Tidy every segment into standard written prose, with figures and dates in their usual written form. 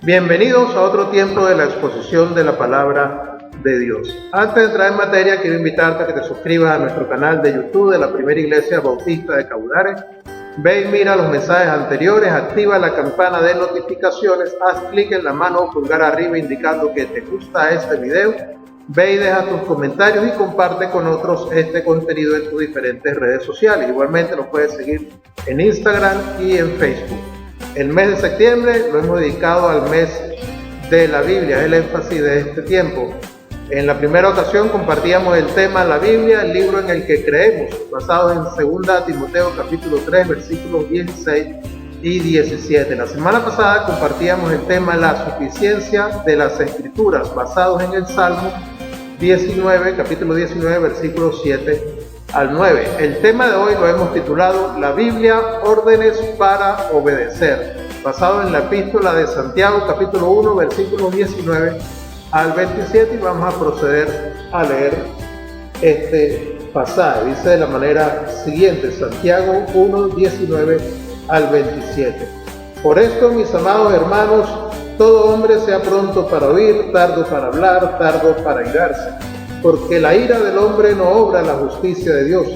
Bienvenidos a otro tiempo de la exposición de la palabra de Dios. Antes de entrar en materia, quiero invitarte a que te suscribas a nuestro canal de YouTube de la Primera Iglesia Bautista de Caudares. Ve y mira los mensajes anteriores, activa la campana de notificaciones, haz clic en la mano o pulgar arriba indicando que te gusta este video. Ve y deja tus comentarios y comparte con otros este contenido en tus diferentes redes sociales. Igualmente nos puedes seguir en Instagram y en Facebook. El mes de septiembre lo hemos dedicado al mes de la Biblia, es el énfasis de este tiempo. En la primera ocasión compartíamos el tema la Biblia, el libro en el que creemos, basado en 2 Timoteo capítulo 3, versículos 16 y 17. La semana pasada compartíamos el tema la suficiencia de las Escrituras, basados en el Salmo 19, capítulo 19, versículos 7 al 9. El tema de hoy lo hemos titulado La Biblia, órdenes para obedecer, basado en la epístola de Santiago, capítulo 1, versículos 19 al 27, y vamos a proceder a leer este pasaje. Dice de la manera siguiente, Santiago 1, 19 al 27. Por esto, mis amados hermanos, todo hombre sea pronto para oír, tardo para hablar, tardo para irarse, porque la ira del hombre no obra la justicia de Dios,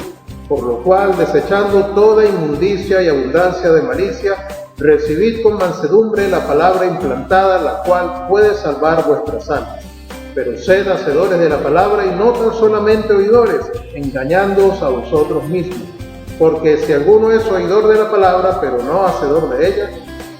por lo cual, desechando toda inmundicia y abundancia de malicia, recibid con mansedumbre la palabra implantada, la cual puede salvar vuestras almas. Pero sed hacedores de la palabra y no tan solamente oidores, engañándoos a vosotros mismos. Porque si alguno es oidor de la palabra, pero no hacedor de ella,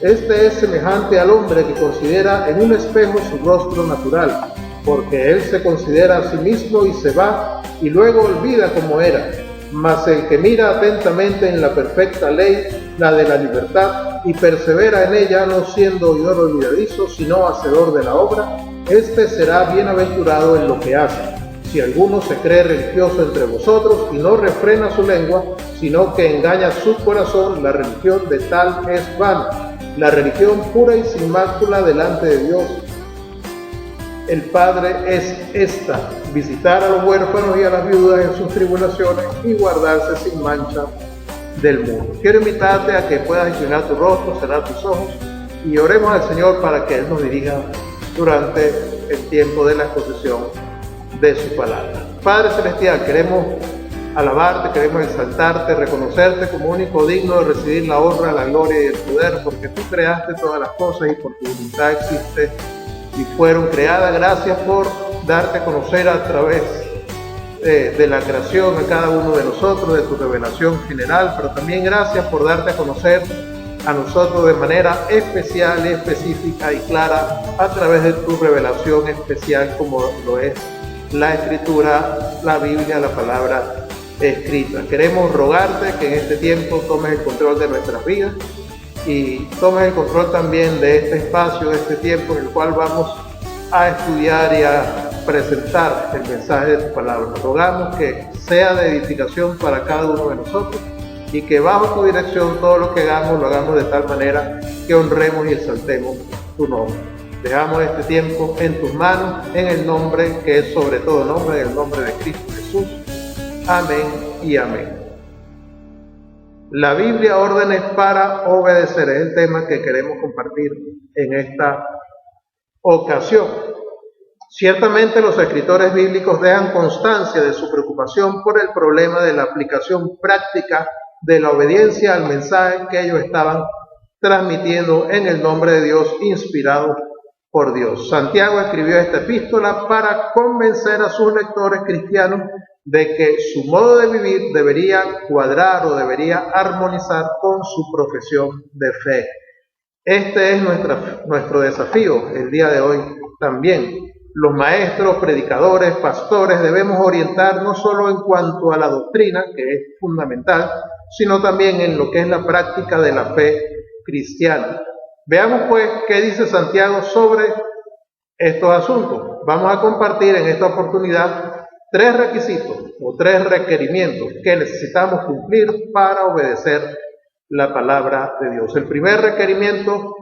este es semejante al hombre que considera en un espejo su rostro natural, porque él se considera a sí mismo y se va, y luego olvida cómo era. Mas el que mira atentamente en la perfecta ley, la de la libertad, y persevera en ella, no siendo oidor olvidadizo, sino hacedor de la obra, éste será bienaventurado en lo que hace. Si alguno se cree religioso entre vosotros y no refrena su lengua, sino que engaña su corazón, la religión de tal es vana. La religión pura y sin mácula delante de Dios el Padre es esta: visitar a los huérfanos y a las viudas en sus tribulaciones y guardarse sin mancha del mundo. Quiero invitarte a que puedas inclinar tu rostro, cerrar tus ojos y oremos al Señor para que Él nos dirija durante el tiempo de la exposición de su palabra. Padre Celestial, queremos alabarte, queremos exaltarte, reconocerte como único digno de recibir la honra, la gloria y el poder, porque tú creaste todas las cosas y por tu voluntad existe y fueron creadas. Gracias por darte a conocer a través de la creación a cada uno de nosotros, de tu revelación general, pero también gracias por darte a conocer a nosotros de manera especial, específica y clara a través de tu revelación especial, como lo es la Escritura, la Biblia, la palabra escrita. Queremos rogarte que en este tiempo tomes el control de nuestras vidas y tomes el control también de este espacio, de este tiempo en el cual vamos a estudiar y a presentar el mensaje de tu palabra. Nos rogamos que sea de edificación para cada uno de nosotros y que bajo tu dirección todo lo que hagamos lo hagamos de tal manera que honremos y exaltemos tu nombre. Dejamos este tiempo en tus manos, en el nombre que es sobre todo nombre, en el nombre de Cristo Jesús. Amén y amén. La Biblia, órdenes para obedecer, es el tema que queremos compartir en esta ocasión. Ciertamente los escritores bíblicos dejan constancia de su preocupación por el problema de la aplicación práctica de la obediencia al mensaje que ellos estaban transmitiendo en el nombre de Dios, inspirado por Dios. Santiago escribió esta epístola para convencer a sus lectores cristianos de que su modo de vivir debería cuadrar o debería armonizar con su profesión de fe. Este es nuestro desafío el día de hoy también. Los maestros, predicadores, pastores debemos orientar no solo en cuanto a la doctrina, que es fundamental, sino también en lo que es la práctica de la fe cristiana. Veamos pues qué dice Santiago sobre estos asuntos. Vamos a compartir en esta oportunidad 3 requisitos o 3 requerimientos que necesitamos cumplir para obedecer la palabra de Dios. El primer requerimiento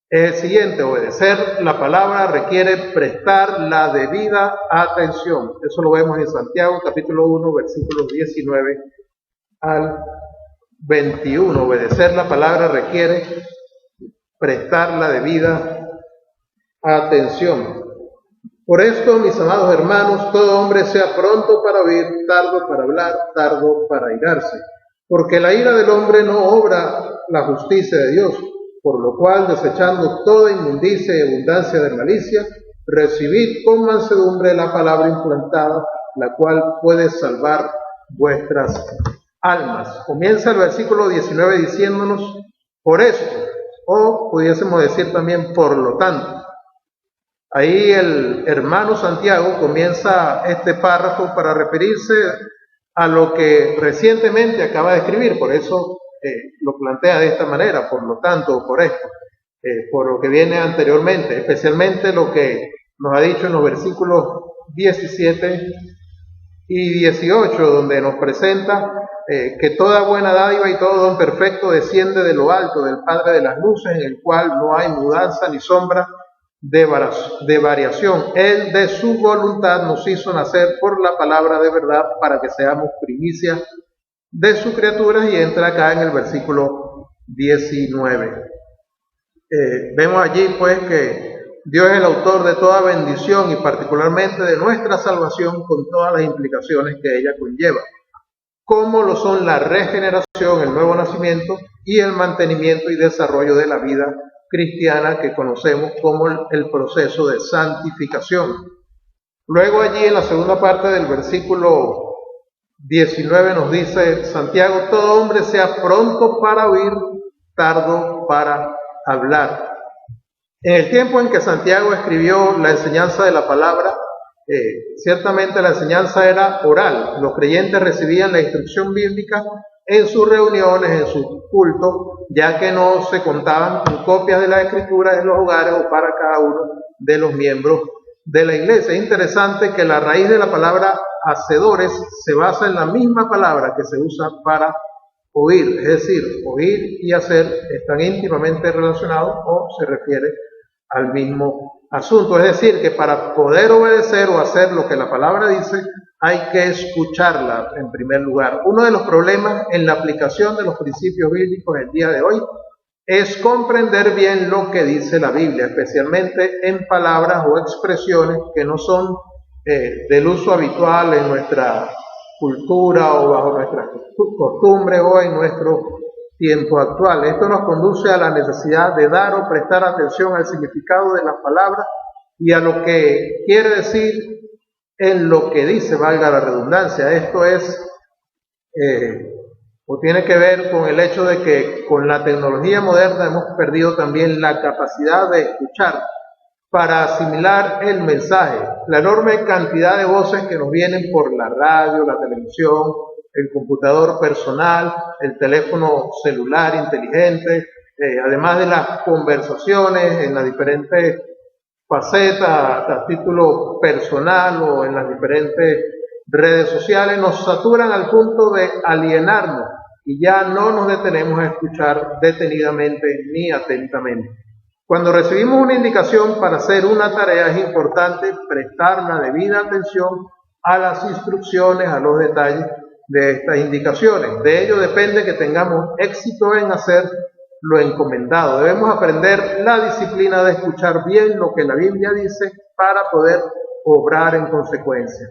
es el siguiente: obedecer la palabra requiere prestar la debida atención. Eso lo vemos en Santiago capítulo 1, versículos 19 al 21. Obedecer la palabra requiere prestar la debida atención. Por esto, mis amados hermanos, todo hombre sea pronto para oír, tardo para hablar, tardo para irarse, porque la ira del hombre no obra la justicia de Dios, por lo cual, desechando toda inmundicia y abundancia de malicia, recibid con mansedumbre la palabra implantada, la cual puede salvar vuestras almas. Comienza el versículo 19 diciéndonos, por esto, o pudiésemos decir también por lo tanto. Ahí el hermano Santiago comienza este párrafo para referirse a lo que recientemente acaba de escribir, por eso lo plantea de esta manera, por lo tanto, por esto, por lo que viene anteriormente, especialmente lo que nos ha dicho en los versículos 17 y 18, donde nos presenta que toda buena dádiva y todo don perfecto desciende de lo alto, del Padre de las luces, en el cual no hay mudanza ni sombra de variación. Él de su voluntad nos hizo nacer por la palabra de verdad para que seamos primicia de sus criaturas, y entra acá en el versículo 19. Vemos allí pues que Dios es el autor de toda bendición y particularmente de nuestra salvación, con todas las implicaciones que ella conlleva, como lo son la regeneración, el nuevo nacimiento y el mantenimiento y desarrollo de la vida cristiana que conocemos como el proceso de santificación. Luego allí en la segunda parte del versículo 19 nos dice Santiago, todo hombre sea pronto para oír, tardo para hablar. En el tiempo en que Santiago escribió la enseñanza de la palabra, ciertamente la enseñanza era oral. Los creyentes recibían la instrucción bíblica en sus reuniones, en sus cultos, ya que no se contaban con copias de las escrituras en los hogares o para cada uno de los miembros de la iglesia. Es interesante que la raíz de la palabra hacedores se basa en la misma palabra que se usa para oír, es decir, oír y hacer están íntimamente relacionados o se refiere al mismo asunto. Es decir, que para poder obedecer o hacer lo que la palabra dice, hay que escucharla en primer lugar. Uno de los problemas en la aplicación de los principios bíblicos el día de hoy es comprender bien lo que dice la Biblia, especialmente en palabras o expresiones que no son del uso habitual en nuestra cultura o bajo nuestras costumbres o en nuestro tiempo actual. Esto nos conduce a la necesidad de dar o prestar atención al significado de las palabras y a lo que quiere decir en lo que dice, valga la redundancia. Esto es o tiene que ver con el hecho de que con la tecnología moderna hemos perdido también la capacidad de escuchar para asimilar el mensaje. La enorme cantidad de voces que nos vienen por la radio, la televisión, el computador personal, el teléfono celular inteligente, además de las conversaciones en las diferentes facetas, a título personal o en las diferentes redes sociales, nos saturan al punto de alienarnos y ya no nos detenemos a escuchar detenidamente ni atentamente. Cuando recibimos una indicación para hacer una tarea, es importante prestar la debida atención a las instrucciones, a los detalles de estas indicaciones. De ello depende que tengamos éxito en hacer lo encomendado. Debemos aprender la disciplina de escuchar bien lo que la Biblia dice para poder obrar en consecuencia.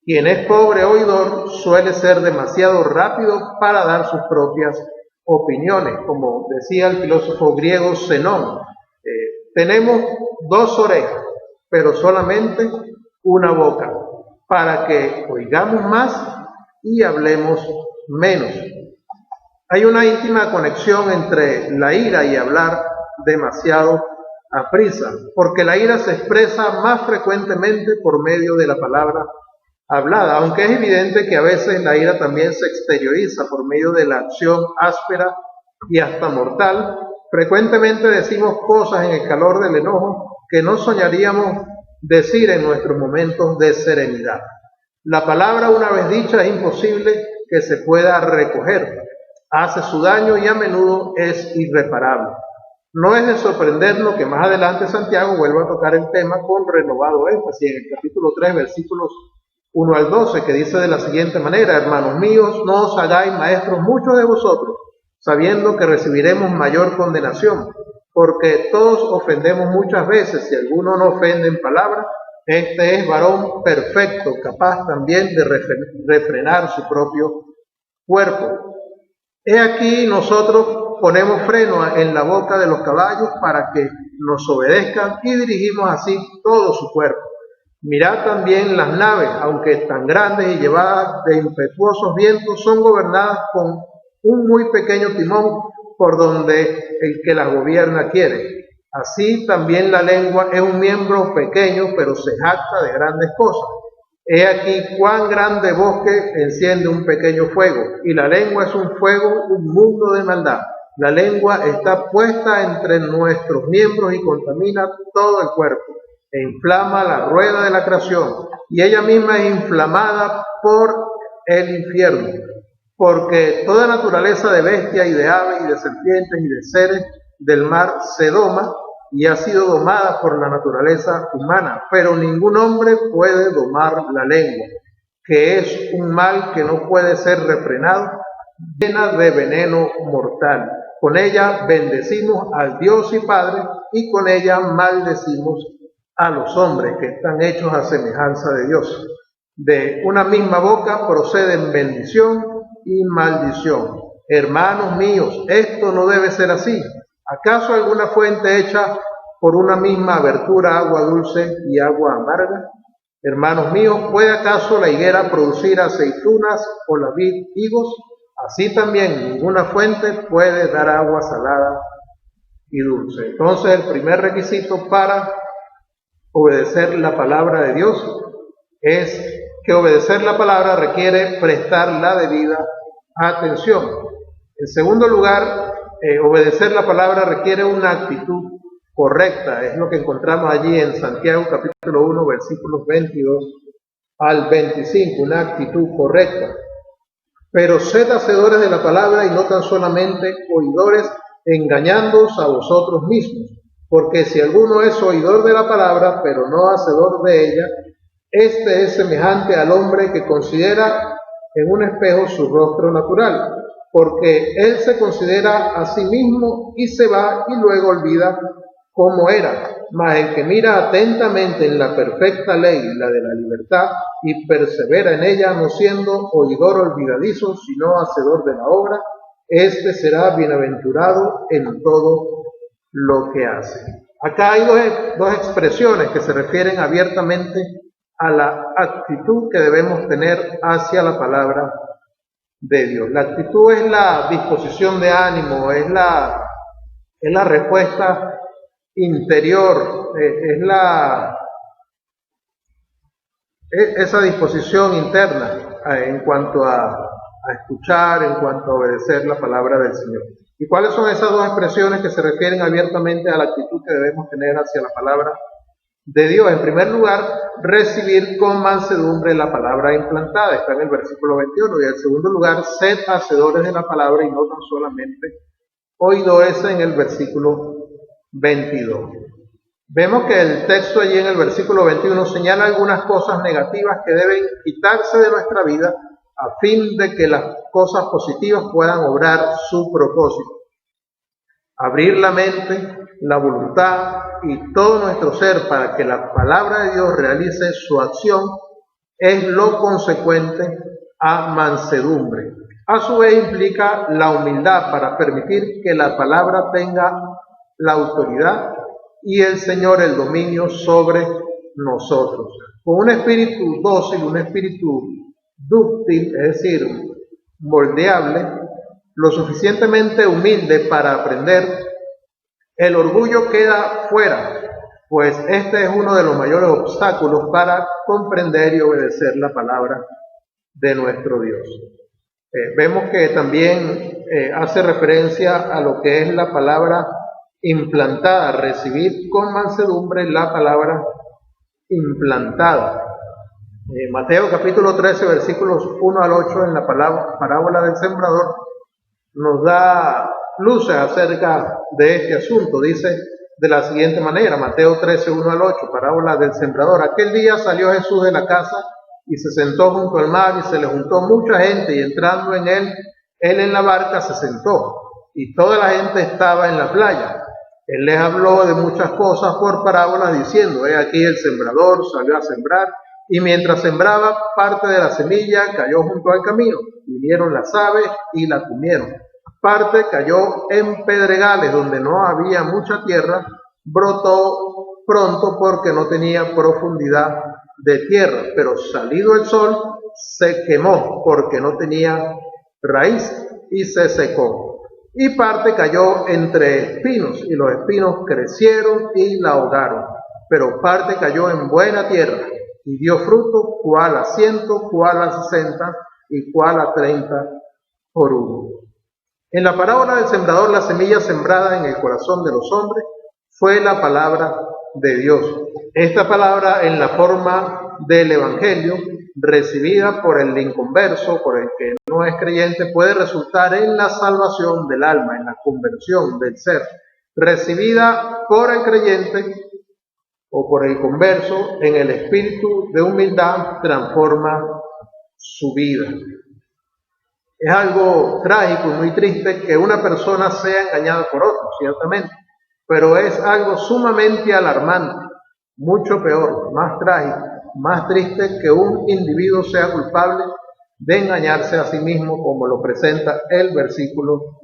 Quien es pobre oidor suele ser demasiado rápido para dar sus propias opiniones, como decía el filósofo griego Zenón. Tenemos dos orejas, pero solamente una boca, para que oigamos más y hablemos menos. Hay una íntima conexión entre la ira y hablar demasiado aprisa, porque la ira se expresa más frecuentemente por medio de la palabra hablada, aunque es evidente que a veces la ira también se exterioriza por medio de la acción áspera y hasta mortal. Frecuentemente decimos cosas en el calor del enojo que no soñaríamos decir en nuestros momentos de serenidad. La palabra, una vez dicha, es imposible que se pueda recoger. Hace su daño y a menudo es irreparable. No es de sorprendernos que más adelante Santiago vuelva a tocar el tema con renovado énfasis en el capítulo 3, versículos 1 al 12, que dice de la siguiente manera: hermanos míos, no os hagáis maestros muchos de vosotros, sabiendo que recibiremos mayor condenación, porque todos ofendemos muchas veces. Si alguno no ofende en palabra, este es varón perfecto, capaz también de refrenar su propio cuerpo. He aquí nosotros ponemos freno en la boca de los caballos para que nos obedezcan y dirigimos así todo su cuerpo. Mirad también las naves, aunque tan grandes y llevadas de impetuosos vientos, son gobernadas con un muy pequeño timón por donde el que las gobierna quiere. Así también la lengua es un miembro pequeño, pero se jacta de grandes cosas. He aquí cuán grande bosque enciende un pequeño fuego, y la lengua es un fuego, un mundo de maldad. La lengua está puesta entre nuestros miembros y contamina todo el cuerpo, e inflama la rueda de la creación, y ella misma es inflamada por el infierno, porque toda naturaleza de bestias y de aves y de serpientes y de seres del mar se doma y ha sido domada por la naturaleza humana, pero ningún hombre puede domar la lengua, que es un mal que no puede ser refrenado, llena de veneno mortal. Con ella bendecimos al Dios y Padre, y con ella maldecimos a los hombres que están hechos a semejanza de Dios. De una misma boca proceden bendición y maldición. Hermanos míos, esto no debe ser así. ¿Acaso alguna fuente hecha por una misma abertura agua dulce y agua amarga? Hermanos míos, ¿puede acaso la higuera producir aceitunas o la vid higos? Así también ninguna fuente puede dar agua salada y dulce. Entonces el primer requisito para obedecer la palabra de Dios es que obedecer la palabra requiere prestar la debida atención. En segundo lugar, obedecer la palabra requiere una actitud correcta. Es lo que encontramos allí en Santiago capítulo 1, versículos 22 al 25, una actitud correcta. Pero sed hacedores de la palabra y no tan solamente oidores, engañándoos a vosotros mismos. Porque si alguno es oidor de la palabra, pero no hacedor de ella, este es semejante al hombre que considera en un espejo su rostro natural, porque él se considera a sí mismo y se va y luego olvida cómo era. Mas el que mira atentamente en la perfecta ley, la de la libertad, y persevera en ella, no siendo oidor olvidadizo, sino hacedor de la obra, este será bienaventurado en todo lo que hace. Acá hay dos expresiones que se refieren abiertamente a la actitud que debemos tener hacia la palabra de Dios. La actitud es la disposición de ánimo, es la respuesta interior, esa disposición interna en cuanto a escuchar, en cuanto a obedecer la palabra del Señor. ¿Y cuáles son esas dos expresiones que se refieren abiertamente a la actitud que debemos tener hacia la palabra de Dios? En primer lugar, recibir con mansedumbre la palabra implantada, está en el versículo 21, y en segundo lugar, sed hacedores de la palabra y no tan solamente oidores, en el versículo 22. Vemos que el texto allí en el versículo 21 señala algunas cosas negativas que deben quitarse de nuestra vida a fin de que las cosas positivas puedan obrar su propósito. Abrir la mente, la voluntad y todo nuestro ser para que la palabra de Dios realice su acción es lo consecuente a mansedumbre. A su vez implica la humildad para permitir que la palabra tenga la autoridad y el Señor el dominio sobre nosotros. Con un espíritu dócil, un espíritu dúctil, es decir, moldeable, lo suficientemente humilde para aprender, el orgullo queda fuera, pues este es uno de los mayores obstáculos para comprender y obedecer la palabra de nuestro Dios. Vemos que también hace referencia a lo que es la palabra implantada, recibir con mansedumbre la palabra implantada. Mateo capítulo 13, versículos 1 al 8, en la parábola del sembrador, nos da luces acerca de este asunto. Dice de la siguiente manera, Mateo 13, 1 al 8, parábola del sembrador. Aquel día salió Jesús de la casa y se sentó junto al mar, y se le juntó mucha gente, y entrando en él en la barca se sentó, y toda la gente estaba en la playa. Él les habló de muchas cosas por parábolas diciendo, he aquí el sembrador salió a sembrar, y mientras sembraba, parte de la semilla cayó junto al camino. Vinieron las aves y la comieron. Parte cayó en pedregales donde no había mucha tierra, brotó pronto porque no tenía profundidad de tierra, pero salido el sol se quemó porque no tenía raíz y se secó. Y parte cayó entre espinos, y los espinos crecieron y la ahogaron. Pero parte cayó en buena tierra, y dio fruto, cuál a 100, cuál a 60, y cuál a 30 por uno. En la parábola del sembrador, la semilla sembrada en el corazón de los hombres fue la palabra de Dios. Esta palabra, en la forma del Evangelio, recibida por el inconverso, por el que no es creyente, puede resultar en la salvación del alma, en la conversión del ser. Recibida por el creyente o por el converso, en el espíritu de humildad, transforma su vida. Es algo trágico y muy triste que una persona sea engañada por otro, ciertamente, pero es algo sumamente alarmante, mucho peor, más trágico, más triste que un individuo sea culpable de engañarse a sí mismo, como lo presenta el versículo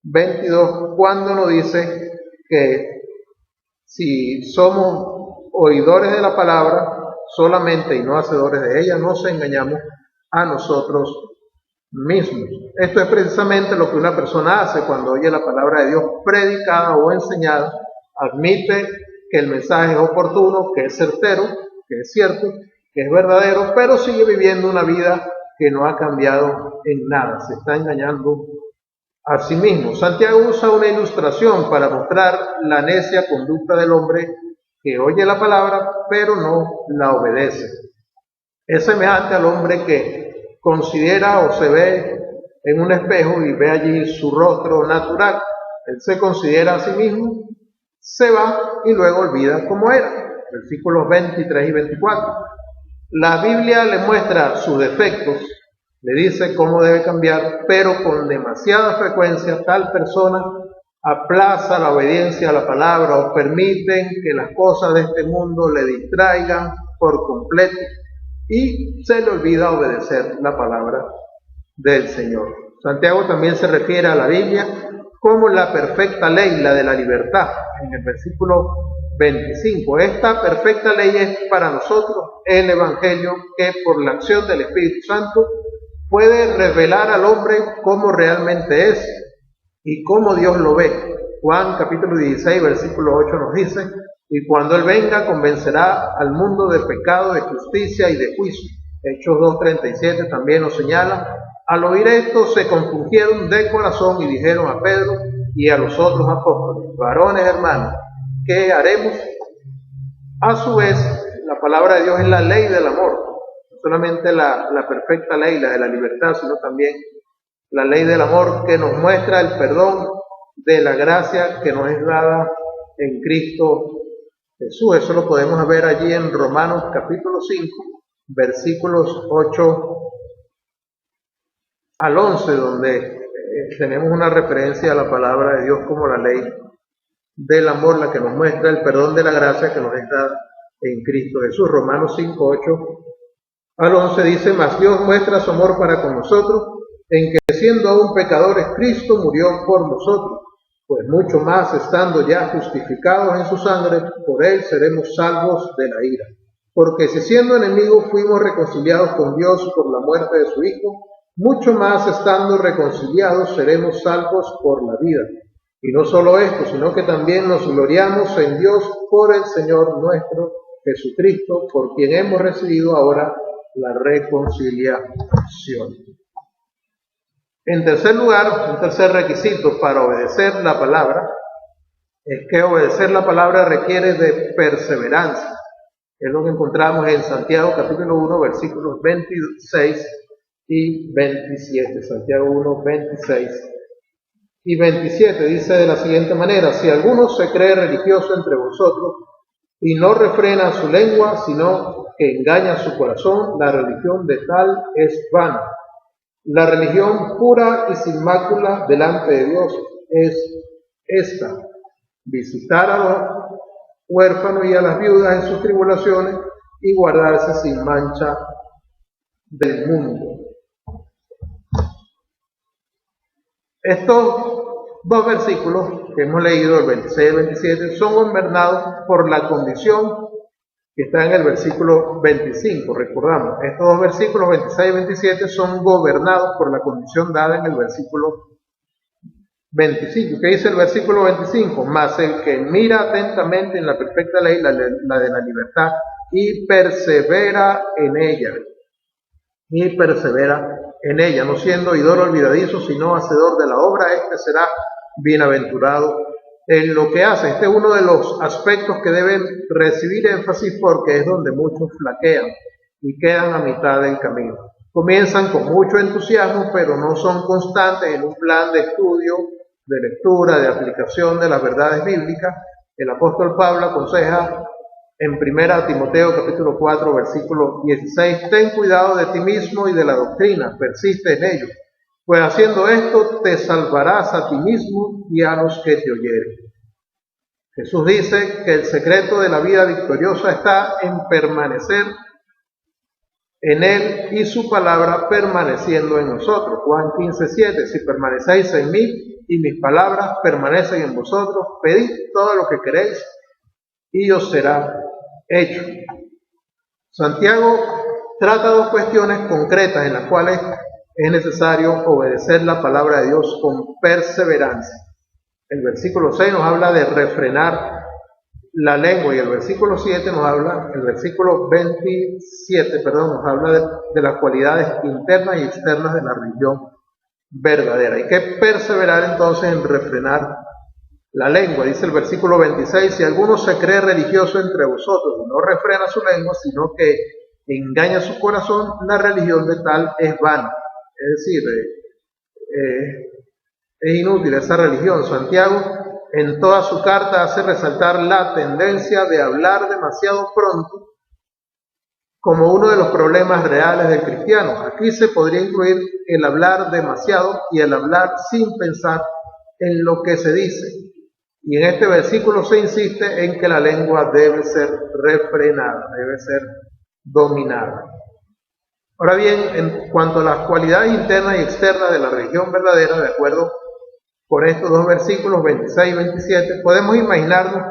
22, cuando nos dice que si somos oidores de la palabra solamente y no hacedores de ella, nos engañamos a nosotros mismos. Esto es precisamente lo que una persona hace cuando oye la palabra de Dios predicada o enseñada, admite que el mensaje es oportuno, que es certero, que es cierto, que es verdadero, pero sigue viviendo una vida que no ha cambiado en nada, se está engañando a sí mismo. Santiago usa una ilustración para mostrar la necia conducta del hombre que oye la palabra pero no la obedece. Es semejante al hombre que considera o se ve en un espejo y ve allí su rostro natural. Él se considera a sí mismo, se va y luego olvida cómo era. Versículos 23 y 24. La Biblia le muestra sus defectos, le dice cómo debe cambiar, pero con demasiada frecuencia tal persona aplaza la obediencia a la palabra o permiten que las cosas de este mundo le distraigan por completo y se le olvida obedecer la palabra del Señor. Santiago también se refiere a la Biblia como la perfecta ley, la de la libertad, en el versículo 25. Esta perfecta ley es para nosotros el Evangelio que por la acción del Espíritu Santo puede revelar al hombre cómo realmente es y cómo Dios lo ve. Juan capítulo 16, versículo 8 nos dice, y cuando Él venga convencerá al mundo de pecado, de justicia y de juicio. Hechos 2:37 también nos señala, al oír esto se compungieron de corazón y dijeron a Pedro y a los otros apóstoles, varones hermanos, ¿qué haremos? A su vez, la palabra de Dios es la ley del amor, no solamente la perfecta ley, la de la libertad, sino también la ley del amor que nos muestra el perdón de la gracia que nos es dada en Cristo Jesús. Eso lo podemos ver allí en Romanos capítulo 5, versículos 8 al 11, donde tenemos una referencia a la palabra de Dios como la ley del amor, la que nos muestra el perdón de la gracia que nos es dada en Cristo Jesús. Romanos 5, 8 al 11 dice, mas Dios muestra su amor para con nosotros, en que siendo aún pecadores, Cristo murió por nosotros, pues mucho más estando ya justificados en su sangre, por Él seremos salvos de la ira. Porque si siendo enemigos fuimos reconciliados con Dios por la muerte de su Hijo, mucho más estando reconciliados seremos salvos por la vida. Y no solo esto, sino que también nos gloriamos en Dios por el Señor nuestro Jesucristo, por quien hemos recibido ahora la reconciliación. En tercer lugar, un tercer requisito para obedecer la palabra es que obedecer la palabra requiere de perseverancia. Es lo que encontramos en Santiago capítulo 1, versículos 26 y 27. Santiago 1, 26 y 27 dice de la siguiente manera, si alguno se cree religioso entre vosotros y no refrena su lengua, sino que engaña su corazón, la religión de tal es vana. La religión pura y sin mácula delante de Dios es esta, visitar a los huérfanos y a las viudas en sus tribulaciones y guardarse sin mancha del mundo. Estos dos versículos que hemos leído, el 26 y el 27, son gobernados por la condición que está en el versículo 25. Recordamos, estos dos versículos 26 y 27 son gobernados por la condición dada en el versículo 25. ¿Qué dice el versículo 25? Mas el que mira atentamente en la perfecta ley, la de la libertad, y persevera en ella, no siendo oidor olvidadizo, sino hacedor de la obra, este será bienaventurado en lo que hace. Este es uno de los aspectos que deben recibir énfasis porque es donde muchos flaquean y quedan a mitad del camino. Comienzan con mucho entusiasmo, pero no son constantes en un plan de estudio, de lectura, de aplicación de las verdades bíblicas. El apóstol Pablo aconseja en 1 Timoteo capítulo 4 versículo 16: ten cuidado de ti mismo y de la doctrina, persiste en ello, pues haciendo esto te salvarás a ti mismo y a los que te oyeren. Jesús dice que el secreto de la vida victoriosa está en permanecer en Él y su palabra permaneciendo en nosotros. Juan 15:7: si permanecéis en mí y mis palabras permanecen en vosotros, pedid todo lo que queréis y os será hecho. Santiago trata dos cuestiones concretas en las cuales es necesario obedecer la palabra de Dios con perseverancia. El versículo 6 nos habla de refrenar la lengua y el versículo 27 nos habla de las cualidades internas y externas de la religión verdadera. Hay que perseverar entonces en refrenar la lengua. Dice el versículo 26: si alguno se cree religioso entre vosotros y no refrena su lengua, sino que engaña su corazón, la religión de tal es vana. Es decir, es inútil esa religión. Santiago en toda su carta hace resaltar la tendencia de hablar demasiado pronto como uno de los problemas reales del cristiano. Aquí se podría incluir el hablar demasiado y el hablar sin pensar en lo que se dice. Y en este versículo se insiste en que la lengua debe ser refrenada, debe ser dominada. Ahora bien, en cuanto a las cualidades internas y externas de la religión verdadera, de acuerdo con estos dos versículos 26 y 27, podemos imaginarnos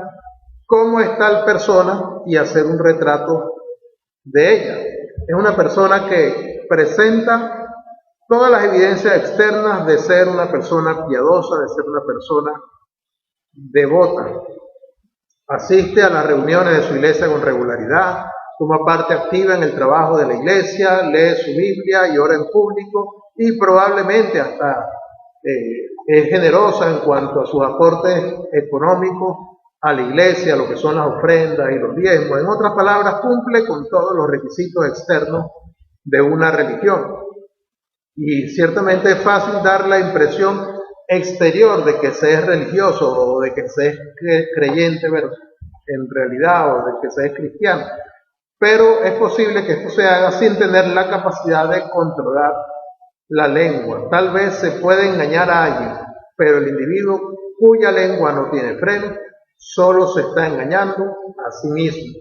cómo es tal persona y hacer un retrato de ella. Es una persona que presenta todas las evidencias externas de ser una persona piadosa, de ser una persona devota. Asiste a las reuniones de su iglesia con regularidad, toma parte activa en el trabajo de la iglesia, lee su Biblia y ora en público y probablemente hasta es generosa en cuanto a sus aportes económicos a la iglesia, lo que son las ofrendas y los diezmos. En otras palabras, cumple con todos los requisitos externos de una religión. Y ciertamente es fácil dar la impresión exterior de que se es religioso o de que se es creyente en realidad o de que se es cristiano. Pero es posible que esto se haga sin tener la capacidad de controlar la lengua. Tal vez se puede engañar a alguien, pero el individuo cuya lengua no tiene freno solo se está engañando a sí mismo.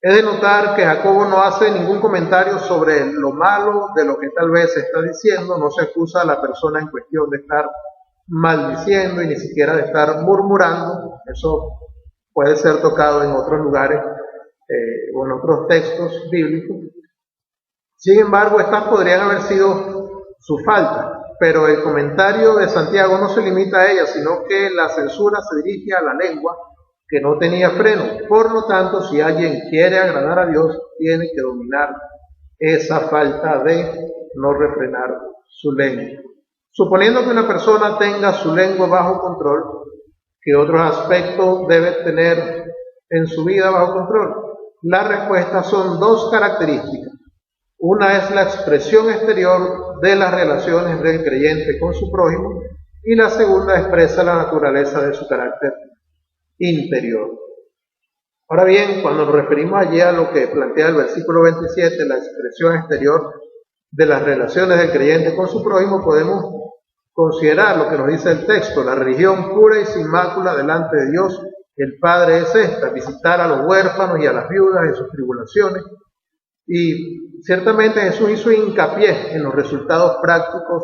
Es de notar que Jacobo no hace ningún comentario sobre lo malo de lo que tal vez se está diciendo, no se acusa a la persona en cuestión de estar maldiciendo y ni siquiera de estar murmurando. Eso puede ser tocado en otros lugares o en otros textos bíblicos. Sin embargo, estas podrían haber sido su falta, pero el comentario de Santiago no se limita a ella, sino que la censura se dirige a la lengua que no tenía freno. Por lo tanto, si alguien quiere agradar a Dios, tiene que dominar esa falta de no refrenar su lengua. Suponiendo que una persona tenga su lengua bajo control, ¿qué otros aspectos debe tener en su vida bajo control? La respuesta son dos características. Una es la expresión exterior de las relaciones del creyente con su prójimo y la segunda expresa la naturaleza de su carácter interior. Ahora bien, cuando nos referimos allí a lo que plantea el versículo 27, la expresión exterior de las relaciones del creyente con su prójimo, podemos considerar lo que nos dice el texto: la religión pura y sin mácula delante de Dios el Padre es esta, visitar a los huérfanos y a las viudas en sus tribulaciones. Y ciertamente Jesús hizo hincapié en los resultados prácticos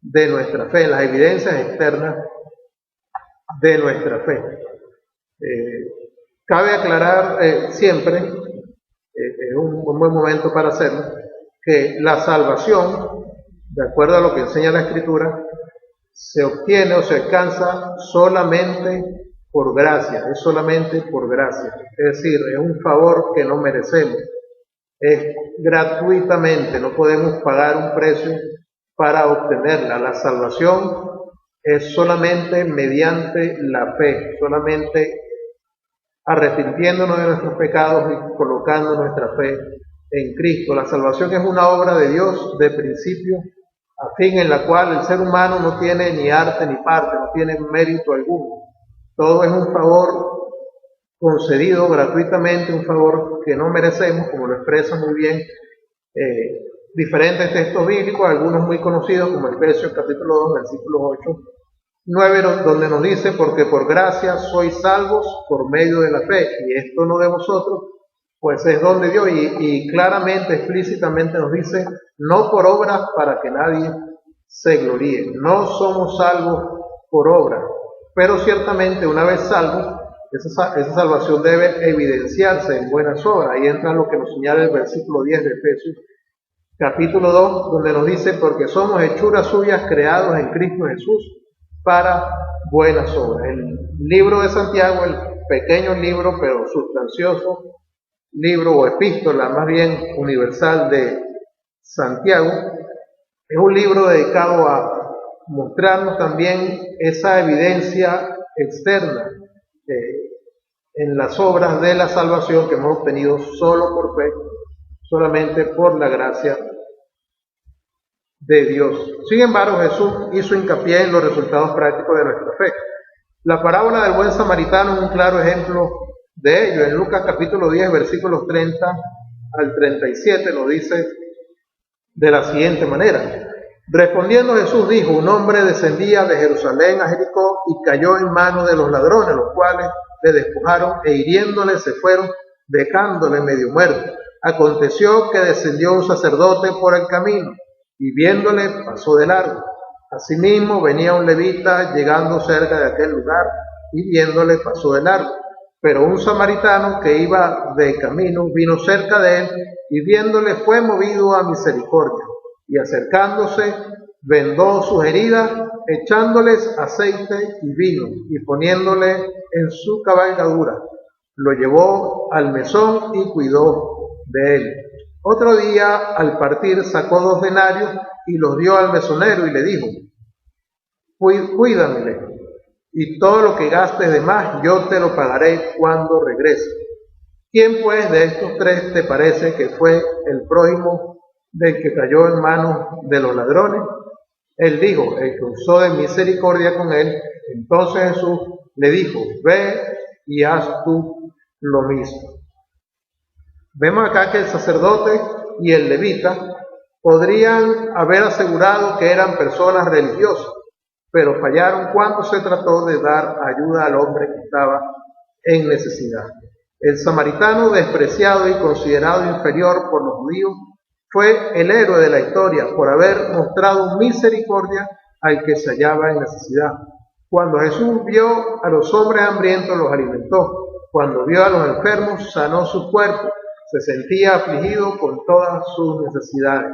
de nuestra fe, en las evidencias externas de nuestra fe. Cabe aclarar siempre, es un buen momento para hacerlo, que la salvación, de acuerdo a lo que enseña la Escritura, se obtiene o se alcanza solamente por gracia, es solamente por gracia. Es decir, es un favor que no merecemos, es gratuitamente, no podemos pagar un precio para obtenerla. La salvación es solamente mediante la fe, solamente arrepintiéndonos de nuestros pecados y colocando nuestra fe en Cristo. La salvación es una obra de Dios de principio a fin, en la cual el ser humano no tiene ni arte ni parte, no tiene mérito alguno. Todo es un favor concedido gratuitamente, un favor que no merecemos, como lo expresa muy bien diferentes textos bíblicos, algunos muy conocidos como Efesios capítulo 2, versículos 8, 9, donde nos dice: porque por gracia sois salvos por medio de la fe, y esto no de vosotros, pues es don de Dios, y claramente, explícitamente nos dice: no por obras para que nadie se gloríe. No somos salvos por obras, pero ciertamente una vez salvos, esa salvación debe evidenciarse en buenas obras. Ahí entra lo que nos señala el versículo 10 de Efesios capítulo 2, donde nos dice: porque somos hechuras suyas, creados en Cristo Jesús para buenas obras. El libro de Santiago, el pequeño libro pero sustancioso libro o epístola más bien universal de Santiago, es un libro dedicado a mostrarnos también esa evidencia externa en las obras de la salvación que hemos obtenido solo por fe, solamente por la gracia de Dios. Sin embargo, Jesús hizo hincapié en los resultados prácticos de nuestra fe. La parábola del buen samaritano es un claro ejemplo de ello. En Lucas capítulo 10, versículos 30 al 37 nos dice de la siguiente manera: respondiendo Jesús dijo: un hombre descendía de Jerusalén a Jericó y cayó en manos de los ladrones, los cuales le despojaron e hiriéndole se fueron, dejándole medio muerto. Aconteció que descendió un sacerdote por el camino y viéndole pasó de largo. Asimismo venía un levita llegando cerca de aquel lugar y viéndole pasó de largo. Pero un samaritano que iba de camino vino cerca de él y viéndole fue movido a misericordia, y acercándose vendó sus heridas, echándoles aceite y vino, y poniéndole en su cabalgadura, lo llevó al mesón y cuidó de él. Otro día, al partir, sacó 2 denarios y los dio al mesonero y le dijo: cuídamele, y todo lo que gastes de más yo te lo pagaré cuando regrese. ¿Quién pues de estos 3 te parece que fue el prójimo del que cayó en manos de los ladrones? Él dijo: el que usó de misericordia con él. Entonces Jesús le dijo: ve y haz tú lo mismo. Vemos acá que el sacerdote y el levita podrían haber asegurado que eran personas religiosas, pero fallaron cuando se trató de dar ayuda al hombre que estaba en necesidad. El samaritano, despreciado y considerado inferior por los judíos, fue el héroe de la historia por haber mostrado misericordia al que se hallaba en necesidad. Cuando Jesús vio a los hombres hambrientos, los alimentó. Cuando vio a los enfermos, sanó su cuerpo. Se sentía afligido con todas sus necesidades.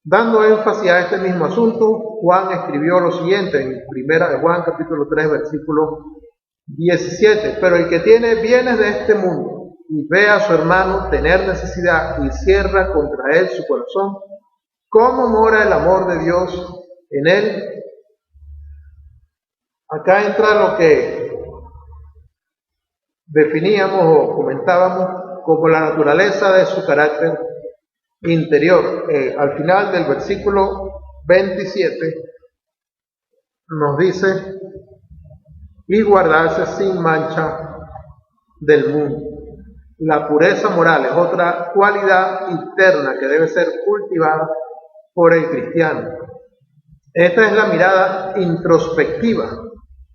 Dando énfasis a este mismo asunto, Juan escribió lo siguiente en Primera de Juan, capítulo 3, versículo 17: pero el que tiene bienes de este mundo y ve a su hermano tener necesidad y cierra contra él su corazón, ¿cómo mora el amor de Dios en él? Acá entra lo que definíamos o comentábamos como la naturaleza de su carácter interior. Al final del versículo 27 nos dice: y guardarse sin mancha del mundo. La pureza moral es otra cualidad interna que debe ser cultivada por el cristiano. Esta es la mirada introspectiva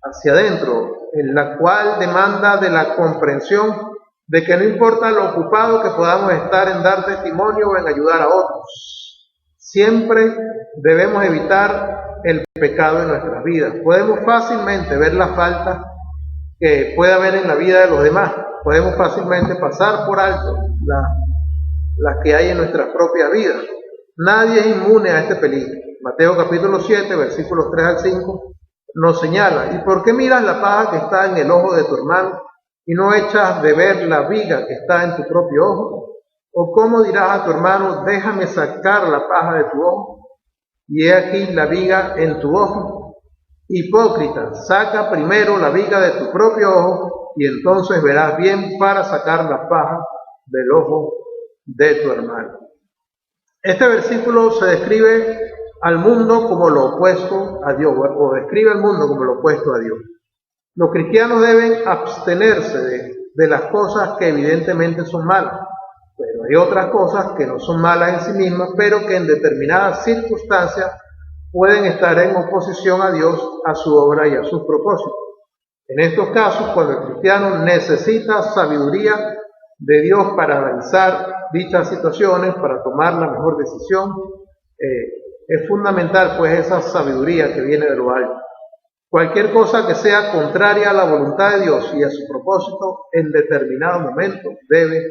hacia adentro, en la cual demanda de la comprensión de que no importa lo ocupado que podamos estar en dar testimonio o en ayudar a otros, siempre debemos evitar el pecado en nuestras vidas. Podemos fácilmente ver la falta que puede haber en la vida de los demás, podemos fácilmente pasar por alto las que hay en nuestras propias vidas. Nadie es inmune a este peligro. Mateo capítulo 7, versículos 3 al 5, nos señala: ¿y por qué miras la paja que está en el ojo de tu hermano y no echas de ver la viga que está en tu propio ojo? ¿O cómo dirás a tu hermano: déjame sacar la paja de tu ojo, y he aquí la viga en tu ojo? Hipócrita, saca primero la viga de tu propio ojo, y entonces verás bien para sacar la paja del ojo de tu hermano. Este versículo se describe al mundo como lo opuesto a Dios, o describe al mundo como lo opuesto a Dios. Los cristianos deben abstenerse de las cosas que evidentemente son malas, pero hay otras cosas que no son malas en sí mismas, pero que en determinadas circunstancias pueden estar en oposición a Dios, a su obra y a sus propósitos. En estos casos, cuando el cristiano necesita sabiduría de Dios para analizar dichas situaciones, para tomar la mejor decisión, es fundamental pues esa sabiduría que viene de lo alto. Cualquier cosa que sea contraria a la voluntad de Dios y a su propósito en determinado momento debe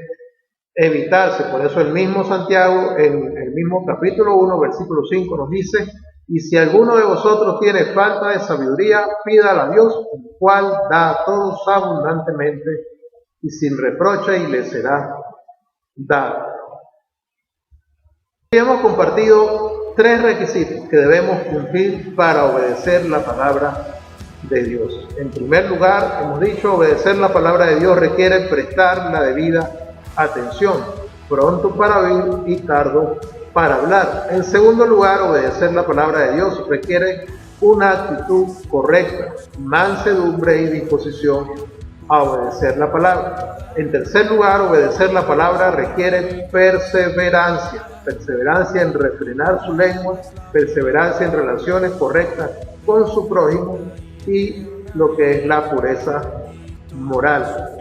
evitarse. Por eso el mismo Santiago, en el mismo capítulo 1, versículo 5, nos dice: y si alguno de vosotros tiene falta de sabiduría, pídala a Dios, el cual da a todos abundantemente y sin reproche, y le será dado. Hemos compartido 3 requisitos que debemos cumplir para obedecer la palabra de Dios. En primer lugar, hemos dicho, obedecer la palabra de Dios requiere prestar la debida atención, pronto para oír y tardo para hablar. En segundo lugar, obedecer la palabra de Dios requiere una actitud correcta, mansedumbre y disposición a obedecer la palabra. En tercer lugar, obedecer la palabra requiere perseverancia en refrenar su lengua, perseverancia en relaciones correctas con su prójimo y lo que es la pureza moral.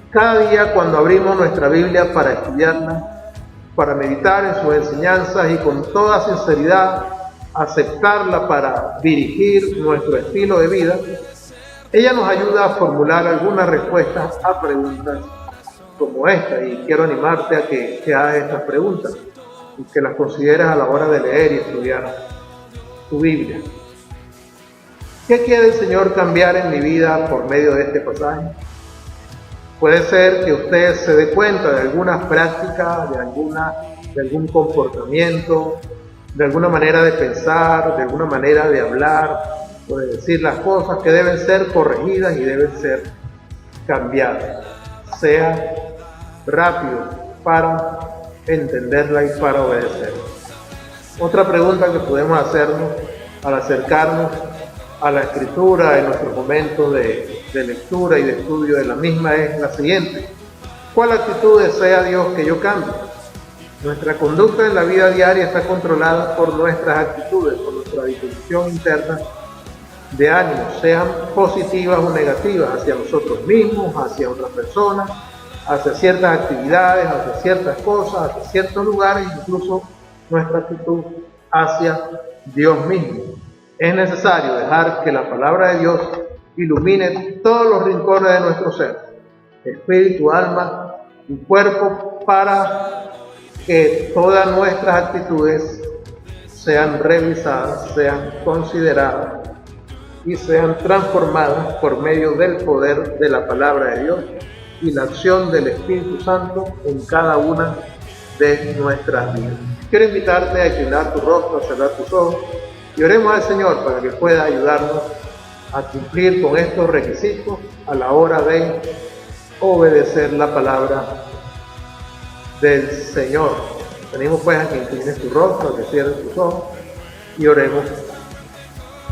Cada día, cuando abrimos nuestra Biblia para estudiarla, para meditar en sus enseñanzas y con toda sinceridad aceptarla para dirigir nuestro estilo de vida, ella nos ayuda a formular algunas respuestas a preguntas como esta, y quiero animarte a que hagas estas preguntas y que las consideres a la hora de leer y estudiar tu Biblia. ¿Qué quiere el Señor cambiar en mi vida por medio de este pasaje? Puede ser que usted se dé cuenta de algunas prácticas, de algún comportamiento, de alguna manera de pensar, de alguna manera de hablar o de decir las cosas que deben ser corregidas y deben ser cambiadas. Sea rápido para entenderla y para obedecerla. Otra pregunta que podemos hacernos al acercarnos a la Escritura en nuestro momento de lectura y de estudio de la misma es la siguiente: ¿cuál actitud desea Dios que yo cambie? Nuestra conducta en la vida diaria está controlada por nuestras actitudes, por nuestra disposición interna de ánimo, sean positivas o negativas, hacia nosotros mismos, hacia otras personas, hacia ciertas actividades, hacia ciertas cosas, hacia ciertos lugares, incluso nuestra actitud hacia Dios mismo. Es necesario dejar que la palabra de Dios ilumine todos los rincones de nuestro ser, espíritu, alma y cuerpo, para que todas nuestras actitudes sean revisadas, sean consideradas y sean transformadas por medio del poder de la palabra de Dios y la acción del Espíritu Santo en cada una de nuestras vidas. Quiero invitarte a inclinar tu rostro, a cerrar tus ojos y oremos al Señor para que pueda ayudarnos a cumplir con estos requisitos a la hora de obedecer la palabra del Señor. Venimos pues a que inclines tu rostro, a que cierres tus ojos y oremos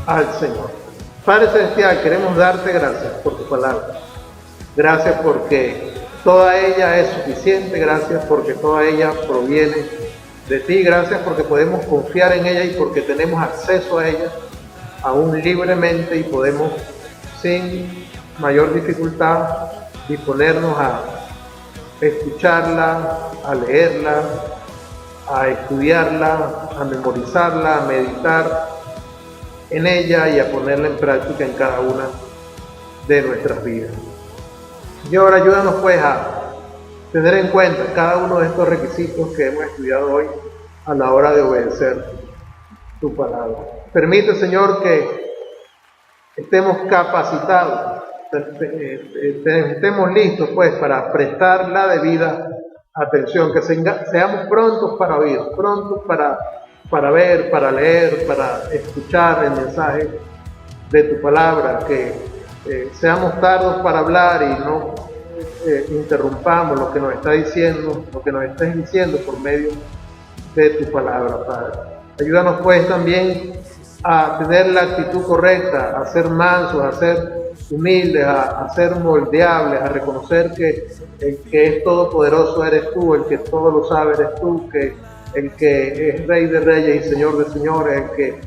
al Señor. Padre Celestial, queremos darte gracias por tu palabra. Gracias porque toda ella es suficiente, gracias porque toda ella proviene de ti, gracias porque podemos confiar en ella y porque tenemos acceso a ella aún libremente y podemos sin mayor dificultad disponernos a escucharla, a leerla, a estudiarla, a memorizarla, a meditar en ella y a ponerla en práctica en cada una de nuestras vidas. Señor, ayúdanos pues a tener en cuenta cada uno de estos requisitos que hemos estudiado hoy a la hora de obedecer tu palabra. Permite, Señor, que estemos capacitados, estemos listos pues para prestar la debida atención, que seamos prontos para oír, prontos para ver, para leer, para escuchar el mensaje de tu palabra, que seamos tardos para hablar y no interrumpamos lo que nos está diciendo, lo que nos estés diciendo por medio de tu palabra, Padre. Ayúdanos pues también a tener la actitud correcta, a ser mansos, a ser humildes, a ser moldeables, a reconocer que el que es todopoderoso eres tú, el que todo lo sabe eres tú, que el que es Rey de Reyes y Señor de Señores, el que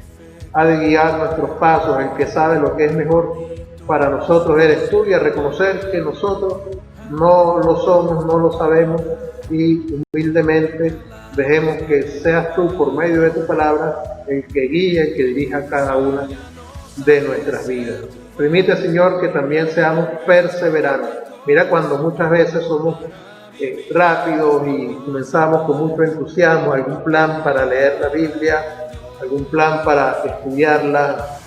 ha de guiar nuestros pasos, el que sabe lo que es mejor para nosotros eres tú, y a reconocer que nosotros no lo somos, no lo sabemos, y humildemente dejemos que seas tú por medio de tu palabra el que guíe, el que dirija cada una de nuestras vidas. Permite, Señor, que también seamos perseverantes. Mira cuando muchas veces somos rápidos y comenzamos con mucho entusiasmo algún plan para leer la Biblia, algún plan para estudiarla,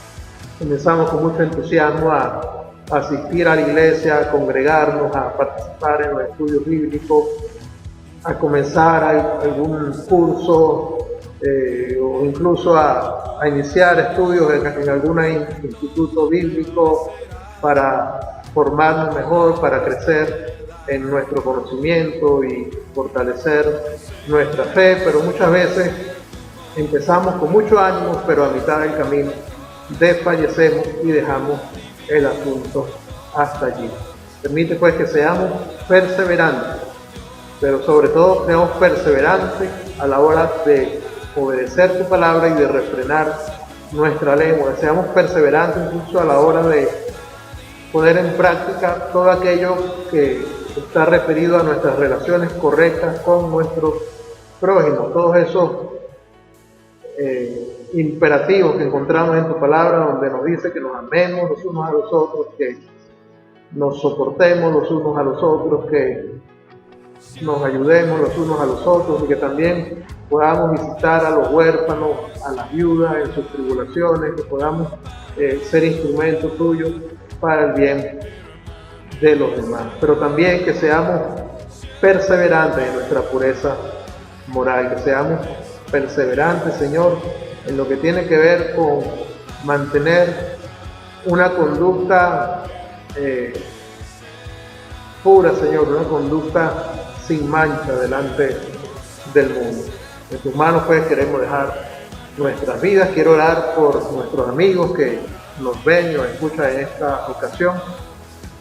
comenzamos con mucho entusiasmo a asistir a la iglesia, a congregarnos, a participar en los estudios bíblicos, a comenzar algún curso o incluso a iniciar estudios en algún instituto bíblico para formarnos mejor, para crecer en nuestro conocimiento y fortalecer nuestra fe, pero muchas veces empezamos con mucho ánimo, pero a mitad del camino desfallecemos y dejamos el asunto hasta allí. Permite pues que seamos perseverantes, pero sobre todo seamos perseverantes a la hora de obedecer tu palabra y de refrenar nuestra lengua. Seamos perseverantes incluso a la hora de poner en práctica todo aquello que está referido a nuestras relaciones correctas con nuestro prójimo, todos esos imperativos que encontramos en tu palabra, donde nos dice que nos amemos los unos a los otros, que nos soportemos los unos a los otros, que nos ayudemos los unos a los otros y que también podamos visitar a los huérfanos, a las viudas en sus tribulaciones, que podamos ser instrumentos tuyos para el bien de los demás, pero también que seamos perseverantes en nuestra pureza moral, que seamos perseverantes, Señor, en lo que tiene que ver con mantener una conducta pura, Señor, una conducta sin mancha delante del mundo. En tus manos pues queremos dejar nuestras vidas. Quiero orar por nuestros amigos que nos ven y nos escuchan en esta ocasión,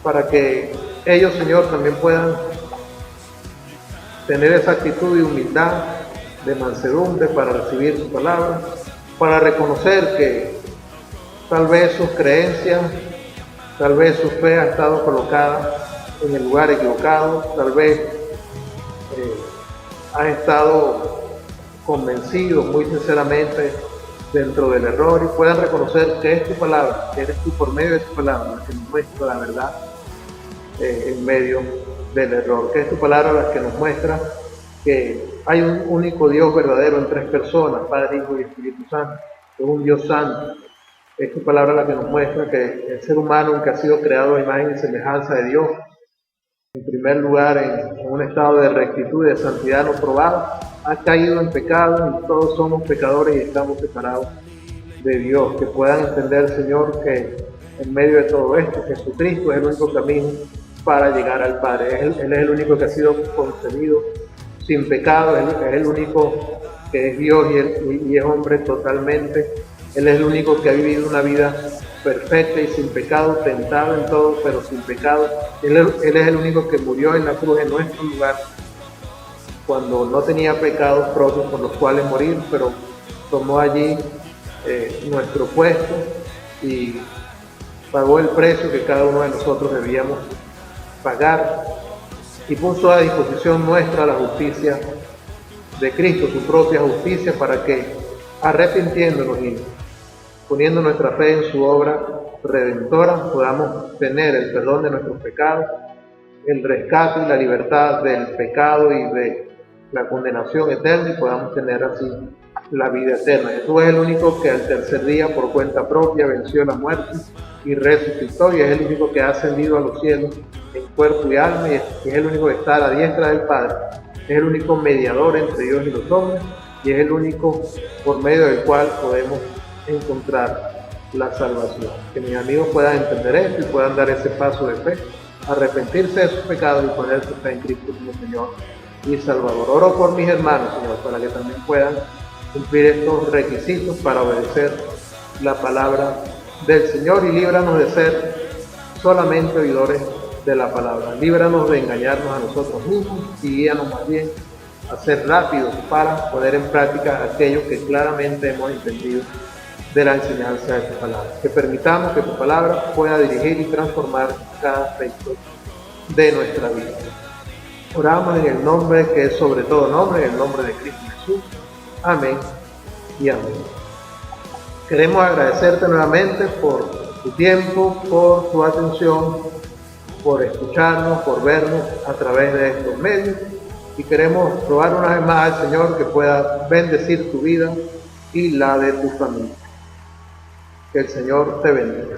para que ellos, Señor, también puedan tener esa actitud de humildad, de mansedumbre para recibir tu palabra, para reconocer que tal vez sus creencias, tal vez su fe ha estado colocada en el lugar equivocado, tal vez han estado convencidos muy sinceramente dentro del error, y puedan reconocer que es tu palabra, que eres tú por medio de tu palabra la que nos muestra la verdad en medio del error, que es tu palabra la que nos muestra que hay un único Dios verdadero en tres personas, Padre, Hijo y Espíritu Santo, que es un Dios santo. Es tu palabra la que nos muestra que el ser humano, que ha sido creado a imagen y semejanza de Dios, en primer lugar en un estado de rectitud y de santidad no probada, ha caído en pecado y todos somos pecadores y estamos separados de Dios. Que puedan entender, Señor, que en medio de todo esto Jesucristo es el único camino para llegar al Padre. Él es el único que ha sido concebido sin pecado, Él es el único que es Dios y es hombre totalmente. Él es el único que ha vivido una vida perfecta y sin pecado, tentado en todo, pero sin pecado. Él es el único que murió en la cruz en nuestro lugar, cuando no tenía pecados propios por los cuales morir, pero tomó allí nuestro puesto y pagó el precio que cada uno de nosotros debíamos pagar y puso a disposición nuestra la justicia de Cristo, su propia justicia, para que, arrepintiéndonos y poniendo nuestra fe en su obra redentora, podamos tener el perdón de nuestros pecados, el rescate y la libertad del pecado y de la condenación eterna, y podamos tener así la vida eterna. Jesús es el único que al tercer día por cuenta propia venció la muerte y resucitó, y es el único que ha ascendido a los cielos en cuerpo y alma, y es el único que está a la diestra del Padre, es el único mediador entre Dios y los hombres, y es el único por medio del cual podemos encontrar la salvación. Que mis amigos puedan entender esto y puedan dar ese paso de fe, arrepentirse de sus pecados y poner su fe en Cristo como Señor y Salvador. Oro por mis hermanos, Señor, para que también puedan cumplir estos requisitos para obedecer la palabra del Señor, y líbranos de ser solamente oidores de la palabra. Líbranos de engañarnos a nosotros mismos y guíanos más bien a ser rápidos para poner en práctica aquello que claramente hemos entendido de la enseñanza de tu palabra. Que permitamos que tu palabra pueda dirigir y transformar cada aspecto de nuestra vida. Oramos en el nombre que es sobre todo nombre, en el nombre de Cristo Jesús. Amén y amén. Queremos agradecerte nuevamente por tu tiempo, por tu atención, por escucharnos, por vernos a través de estos medios, y queremos rogar una vez más al Señor que pueda bendecir tu vida y la de tu familia. Que el Señor te bendiga.